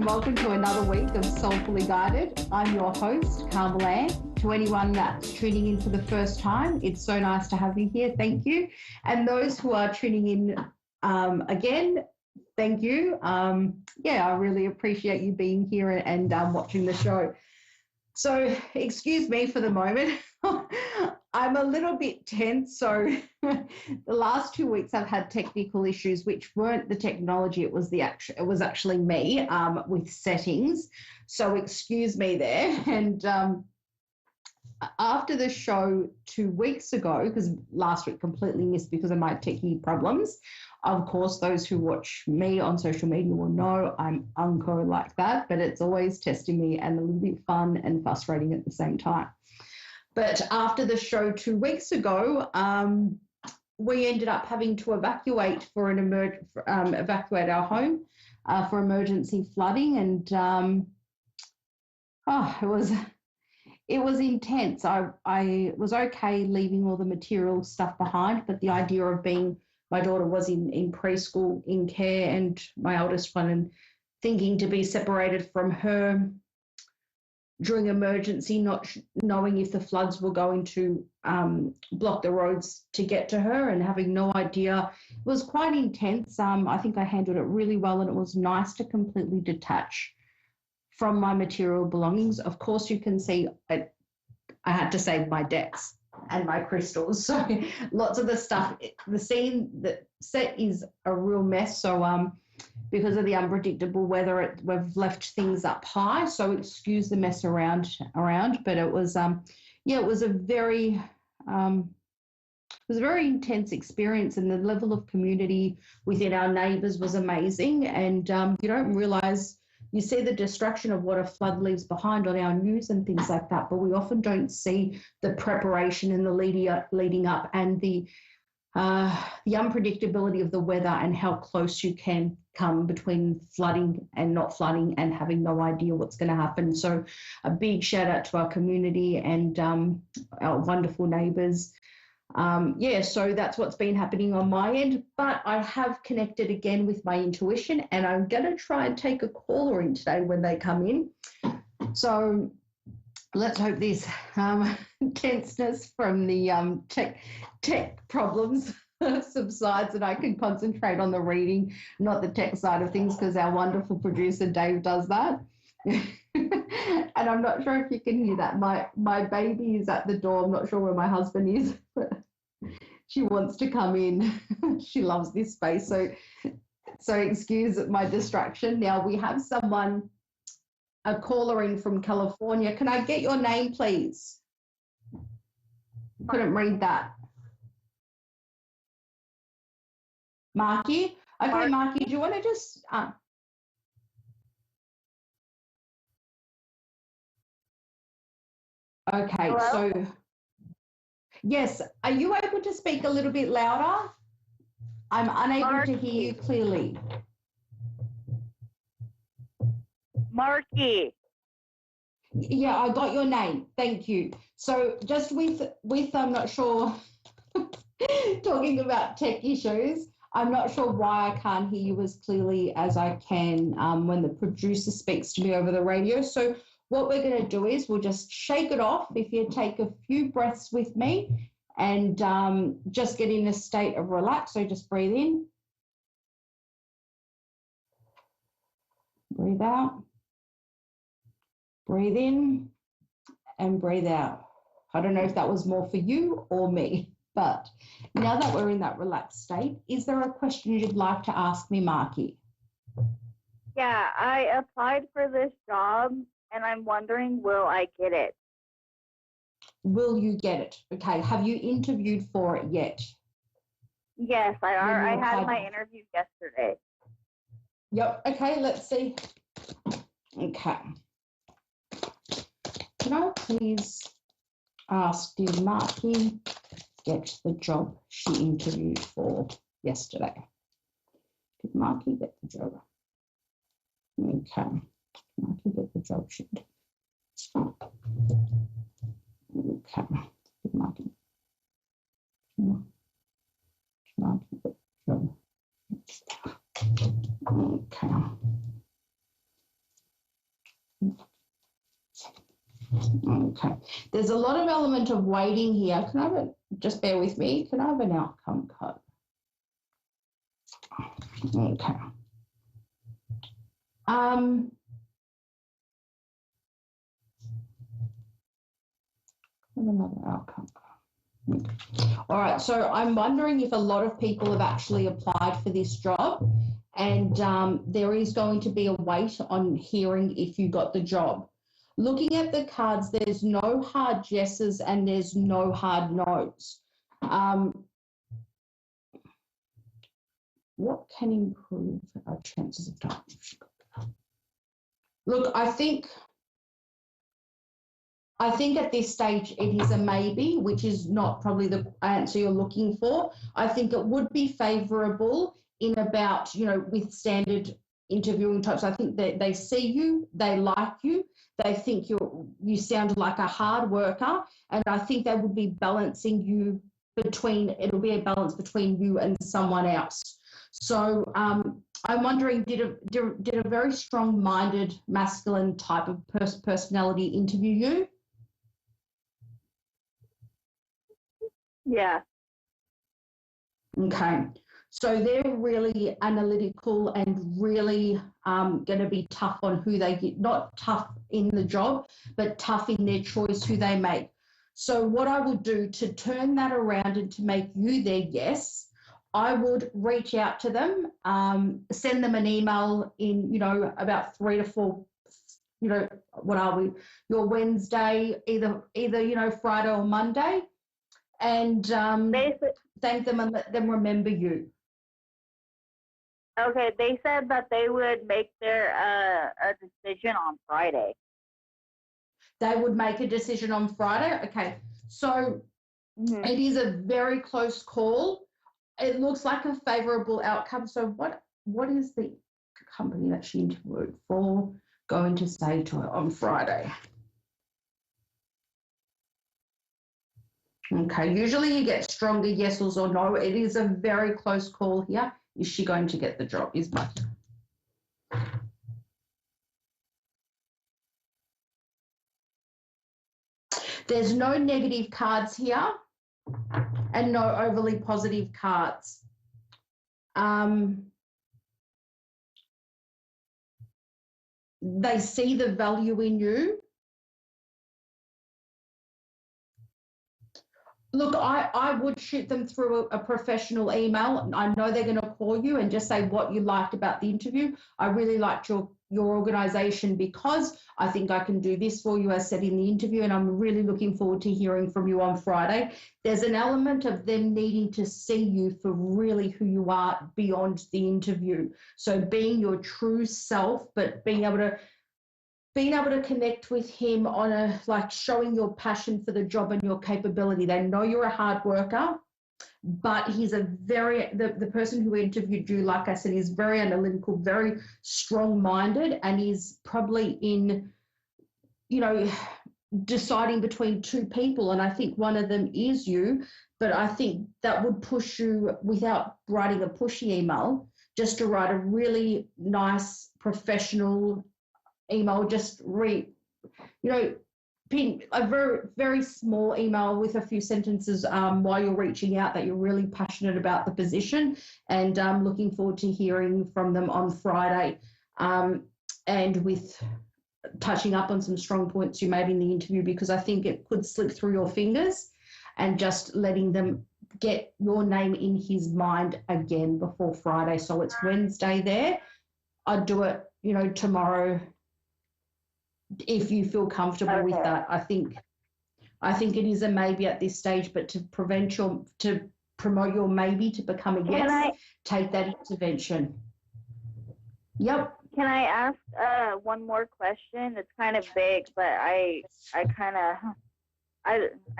and welcome to another week of Soulfully Guided. I'm your host, Carmel-Anne. To anyone that's tuning in for the first time, it's so nice to have you here. Thank you. And those who are tuning in again, thank you. I really appreciate you being here and watching the show. So excuse me for the moment. I'm a little bit tense. So the last 2 weeks I've had technical issues, which weren't the technology. It was actually me with settings. So excuse me there. And after the show 2 weeks ago, because last week completely missed because of my techie problems. Of course, those who watch me on social media will know I'm unco like that, but it's always testing me and a little bit fun and frustrating at the same time. But after the show 2 weeks ago, we ended up having to evacuate evacuate our home for emergency flooding, and it was intense. I was okay leaving all the material stuff behind, but the idea of my daughter was in preschool in care, and my oldest one, and thinking to be separated from her during emergency, not knowing if the floods were going to block the roads to get to her, and having no idea. It was quite intense. I think I handled it really well, and it was nice to completely detach from my material belongings. Of course, you can see I had to save my decks and my crystals. So lots of the stuff, the set is a real mess. So because of the unpredictable weather, we've left things up high. So excuse the mess around. But it was it was a very intense experience, and the level of community within our neighbours was amazing. And you don't realise. You see the destruction of what a flood leaves behind on our news and things like that, but we often don't see the preparation and the leading up and the unpredictability of the weather and how close you can come between flooding and not flooding and having no idea what's going to happen. So a big shout out to our community and our wonderful neighbours. So that's what's been happening on my end, but I have connected again with my intuition, and I'm going to try and take a caller in today when they come in. So let's hope this tenseness from the tech problems subsides and I can concentrate on the reading, not the tech side of things, because our wonderful producer Dave does that. And I'm not sure if you can hear that. My baby is at the door. I'm not sure where my husband is, but she wants to come in. She loves this space. So excuse my distraction. Now we have a caller in from California. Can I get your name, please? Couldn't read that. Marky? Okay, Marky, do you want to just... Okay, hello? So yes, are you able to speak a little bit louder? I'm unable to hear you clearly. Marky. Yeah, I got your name. Thank you. So just with I'm not sure, talking about tech issues, I'm not sure why I can't hear you as clearly as I can when the producer speaks to me over the radio. So what we're going to do is we'll just shake it off. If you take a few breaths with me and just get in a state of relax. So just breathe in, breathe out, breathe in, and breathe out. I don't know if that was more for you or me, but now that we're in that relaxed state, is there a question you'd like to ask me, Marky? Yeah, I applied for this job, and I'm wondering, will I get it? Will you get it? Okay. Have you interviewed for it yet? Yes, I had my interview yesterday. Yep. Okay, let's see. Okay. Can I please ask, did Marky get the job she interviewed for yesterday? Did Marky get the job? Okay. Marky get the job she did. Okay. Did Marky get the job? Okay. Okay. There's a lot of element of waiting here. Can I have just bear with me? Can I have an outcome card? Okay. Another outcome. All right, so I'm wondering if a lot of people have actually applied for this job, and there is going to be a wait on hearing if you got the job. Looking at the cards, there's no hard yeses and there's no hard no's. What can improve our chances of time? Look, I think at this stage it is a maybe, which is not probably the answer you're looking for. I think it would be favourable in about, with standard interviewing types. I think that they see you, they like you, they think you sound like a hard worker, and I think they would be balancing you it'll be a balance between you and someone else. So I'm wondering, did a very strong-minded, masculine type of personality interview you? Yeah. Okay. So they're really analytical and really going to be tough on who they get, not tough in the job, but tough in their choice who they make. So what I would do to turn that around and to make you their yes, I would reach out to them, send them an email in, about 3 to 4, what are we? Your Wednesday, either Friday or Monday, and thank them and let them remember you. Okay, they said that they would make their a decision on Friday. They would make a decision on Friday. Okay, so It is a very close call. It looks like a favourable outcome. So what is the company that she interviewed for going to say to her on Friday? Okay, usually you get stronger yeses or no. It is a very close call here. Is she going to get the job? There's no negative cards here and no overly positive cards. They see the value in you. Look, I would shoot them through a professional email. I know they're going to call you and just say what you liked about the interview. I really liked your organisation because I think I can do this for you, as said in the interview, and I'm really looking forward to hearing from you on Friday. There's an element of them needing to see you for really who you are beyond the interview. So being your true self, but being able to connect with him on showing your passion for the job and your capability. They know you're a hard worker, but he's the person who interviewed you, like I said, is very analytical, very strong-minded, and is probably in, deciding between two people. And I think one of them is you, but I think that would push you, without writing a pushy email, just to write a really nice, professional email, just pin a very, very small email with a few sentences while you're reaching out that you're really passionate about the position, and looking forward to hearing from them on Friday, and with touching up on some strong points you made in the interview, because I think it could slip through your fingers, and just letting them get your name in his mind again before Friday. So it's Wednesday there. I'd do it, tomorrow, if you feel comfortable with that. I think it is a maybe at this stage, but to promote your maybe to become a yes, take that intervention. Yep. Can I ask one more question? It's kind of big, but I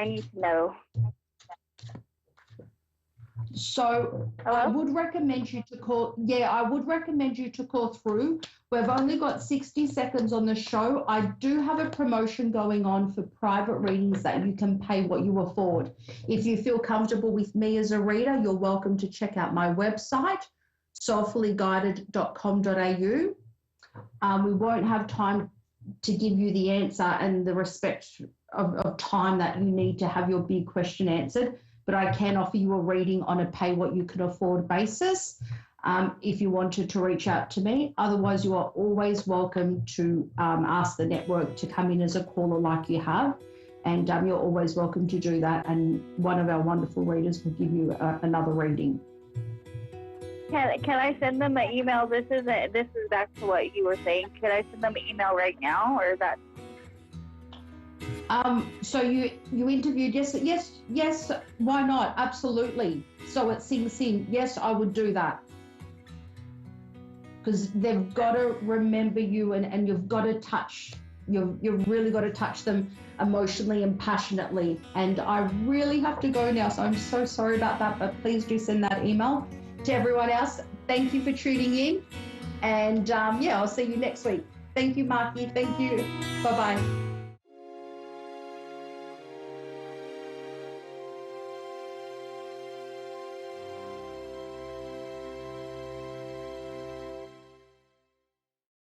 need to know. So I would recommend you to call. Yeah, I would recommend you to call through. We've only got 60 seconds on the show. I do have a promotion going on for private readings that you can pay what you afford. If you feel comfortable with me as a reader, you're welcome to check out my website, soulfullyguided.com.au. We won't have time to give you the answer and the respect of time that you need to have your big question answered. But I can offer you a reading on a pay what you can afford basis if you wanted to reach out to me. Otherwise, you are always welcome to ask the network to come in as a caller like you have. And you're always welcome to do that. And one of our wonderful readers will give you another reading. Can I send them an email? This is back to what you were saying. Can I send them an email right now, or is that? So you interviewed, yes, why not? Absolutely. So at Sing Sing, yes, I would do that. Because they've got to remember you, and you've got to touch, you've really got to touch them emotionally and passionately. And I really have to go now, so I'm so sorry about that, but please do send that email. To everyone else, thank you for tuning in. And I'll see you next week. Thank you, Marky. Thank you. Bye-bye.